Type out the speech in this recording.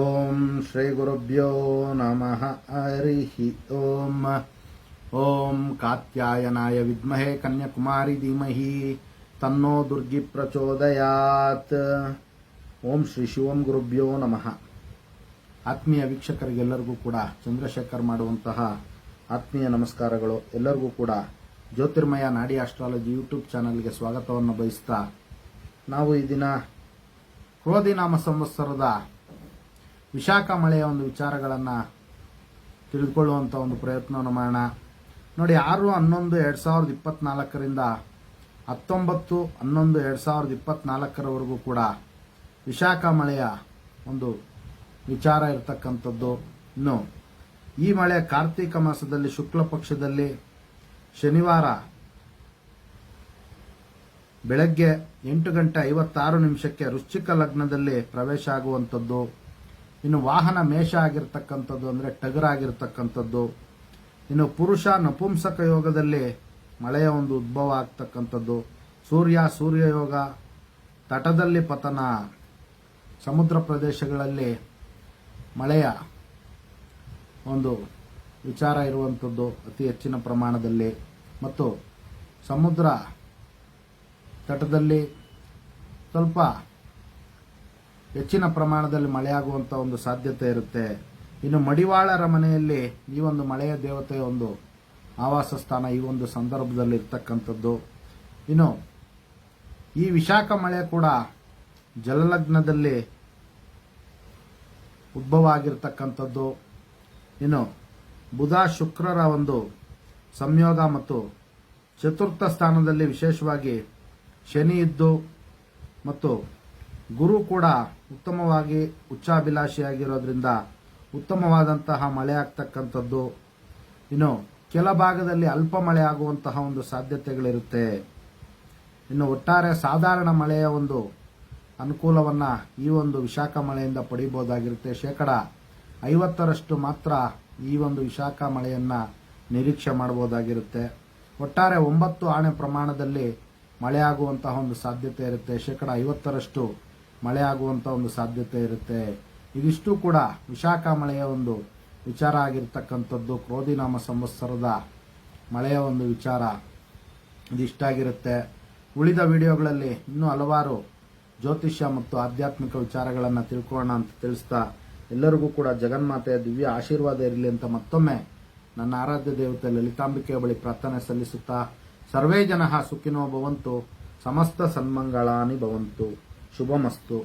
ಓಂ ಶ್ರೀ ಗುರುಭ್ಯೋ ನಮಃ ಹರಿಃ ಓಂ. ಓಂ ಕಾತ್ಯಾಯನಾಯ ವಿದ್ಮಹೇ ಕನ್ಯಾಕುಮಾರಿ ಧೀಮಹಿ ತನ್ನೋ ದುರ್ಗಿ ಪ್ರಚೋದಯಾತ್. ಓಂ ಶ್ರೀ ಶಿವಂ ಗುರುಭ್ಯೋ ನಮಃ. ಆತ್ಮೀಯ ವೀಕ್ಷಕರಿಗೆಲ್ಲರಿಗೂ ಕೂಡ ಚಂದ್ರಶೇಖರ್ ಮಾಡುವಂತಹ ಆತ್ಮೀಯ ನಮಸ್ಕಾರಗಳು. ಎಲ್ಲರಿಗೂ ಕೂಡ ಜ್ಯೋತಿರ್ಮಯ ನಾಡಿ ಆಸ್ಟ್ರಾಲಜಿ ಯೂಟ್ಯೂಬ್ ಚಾನಲ್ಗೆ ಸ್ವಾಗತವನ್ನು ಬಯಸ್ತಾ, ನಾವು ಈ ದಿನ ಕ್ರೋಧಿ ನಾಮ ಸಂವತ್ಸರದ ವಿಶಾಖ ಮಳೆಯ ಒಂದು ವಿಚಾರಗಳನ್ನು ತಿಳಿದುಕೊಳ್ಳುವಂಥ ಒಂದು ಪ್ರಯತ್ನವನ್ನು ಮಾಡೋಣ. ನೋಡಿ, 6/11/2024 19/11/2024 ಕೂಡ ವಿಶಾಖ ಮಳೆಯ ಒಂದು ವಿಚಾರ ಇರತಕ್ಕಂಥದ್ದು. ಇನ್ನು ಈ ಮಳೆ ಕಾರ್ತೀಕ ಮಾಸದಲ್ಲಿ ಶುಕ್ಲ ಪಕ್ಷದಲ್ಲಿ ಶನಿವಾರ ಬೆಳಗ್ಗೆ 8:56 ವೃಶ್ಚಿಕ ಲಗ್ನದಲ್ಲಿ ಪ್ರವೇಶ ಆಗುವಂಥದ್ದು. ಇನ್ನು ವಾಹನ ಮೇಷ ಆಗಿರ್ತಕ್ಕಂಥದ್ದು, ಅಂದರೆ ಟಗರ್ ಆಗಿರ್ತಕ್ಕಂಥದ್ದು. ಇನ್ನು ಪುರುಷ ನಪುಂಸಕ ಯೋಗದಲ್ಲಿ ಮಳೆಯ ಒಂದು ಉದ್ಭವ ಆಗ್ತಕ್ಕಂಥದ್ದು. ಸೂರ್ಯಯೋಗ, ತಟದಲ್ಲಿ ಪತನ, ಸಮುದ್ರ ಪ್ರದೇಶಗಳಲ್ಲಿ ಮಳೆಯ ಒಂದು ವಿಚಾರ ಇರುವಂಥದ್ದು ಅತಿ ಹೆಚ್ಚಿನ ಪ್ರಮಾಣದಲ್ಲಿ, ಮತ್ತು ಸಮುದ್ರ ತಟದಲ್ಲಿ ಸ್ವಲ್ಪ ಹೆಚ್ಚಿನ ಪ್ರಮಾಣದಲ್ಲಿ ಮಳೆಯಾಗುವಂಥ ಒಂದು ಸಾಧ್ಯತೆ ಇರುತ್ತೆ. ಇನ್ನು ಮಡಿವಾಳರ ಮನೆಯಲ್ಲಿ ಈ ಒಂದು ಮಳೆಯ ದೇವತೆಯ ಒಂದು ಆವಾಸ ಸ್ಥಾನ ಈ ಒಂದು ಸಂದರ್ಭದಲ್ಲಿ ಇರ್ತಕ್ಕಂಥದ್ದು. ಇನ್ನು ಈ ವಿಶಾಖ ಮಳೆ ಕೂಡ ಜಲಲಗ್ನದಲ್ಲಿ ಉದ್ಭವ ಆಗಿರ್ತಕ್ಕಂಥದ್ದು. ಇನ್ನು ಬುಧ ಶುಕ್ರರ ಒಂದು ಸಂಯೋಗ ಮತ್ತು ಚತುರ್ಥ ಸ್ಥಾನದಲ್ಲಿ ವಿಶೇಷವಾಗಿ ಶನಿ ಇದ್ದು, ಮತ್ತು ಗುರು ಕೂಡ ಉತ್ತಮವಾಗಿ ಉಚ್ಚಾಭಿಲಾಷಿಯಾಗಿರೋದ್ರಿಂದ ಉತ್ತಮವಾದಂತಹ ಮಳೆ ಆಗ್ತಕ್ಕಂಥದ್ದು. ಇನ್ನು ಕೆಲ ಭಾಗದಲ್ಲಿ ಅಲ್ಪ ಮಳೆ ಆಗುವಂತಹ ಒಂದು ಸಾಧ್ಯತೆಗಳಿರುತ್ತೆ. ಇನ್ನು ಒಟ್ಟಾರೆ ಸಾಧಾರಣ ಮಳೆಯ ಒಂದು ಅನುಕೂಲವನ್ನ ಈ ಒಂದು ವಿಶಾಖ ಮಳೆಯಿಂದ ಪಡೆಯಬಹುದಾಗಿರುತ್ತೆ. 50% ಮಾತ್ರ ಈ ಒಂದು ವಿಶಾಖ ಮಳೆಯನ್ನ ನಿರೀಕ್ಷೆ ಮಾಡಬಹುದಾಗಿರುತ್ತೆ. ಒಟ್ಟಾರೆ 9 ಆಣೆ ಪ್ರಮಾಣದಲ್ಲಿ ಮಳೆ ಆಗುವಂತಹ ಒಂದು ಸಾಧ್ಯತೆ ಇರುತ್ತೆ. 50% ಮಳೆ ಆಗುವಂತಹ ಒಂದು ಸಾಧ್ಯತೆ ಇರುತ್ತೆ. ಇದಿಷ್ಟು ಕೂಡ ವಿಶಾಖ ಮಳೆಯ ಒಂದು ವಿಚಾರ ಆಗಿರ್ತಕ್ಕಂಥದ್ದು. ಕ್ರೋಧಿ ನಾಮ ಸಂವತ್ಸರದ ಮಳೆಯ ಒಂದು ವಿಚಾರ ಇದಿಷ್ಟಾಗಿರುತ್ತೆ. ಉಳಿದ ವಿಡಿಯೋಗಳಲ್ಲಿ ಇನ್ನೂ ಹಲವಾರು ಜ್ಯೋತಿಷ್ಯ ಮತ್ತು ಆಧ್ಯಾತ್ಮಿಕ ವಿಚಾರಗಳನ್ನು ತಿಳ್ಕೊಳ್ಳೋಣ ಅಂತ ತಿಳಿಸ್ತಾ, ಎಲ್ಲರಿಗೂ ಕೂಡ ಜಗನ್ಮಾತೆಯ ದಿವ್ಯ ಆಶೀರ್ವಾದ ಇರಲಿ ಅಂತ ಮತ್ತೊಮ್ಮೆ ನನ್ನ ಆರಾಧ್ಯ ದೇವತೆ ಲಲಿತಾಂಬಿಕೆಯ ಬಳಿ ಪ್ರಾರ್ಥನೆ ಸಲ್ಲಿಸುತ್ತಾ, ಸರ್ವೇ ಜನಃ ಸುಖಿನೋ ಭವಂತು, ಸಮಸ್ತ ಸನ್ಮಂಗಳಾನಿ ಭವಂತು, ಶುಭಮಸ್ತು.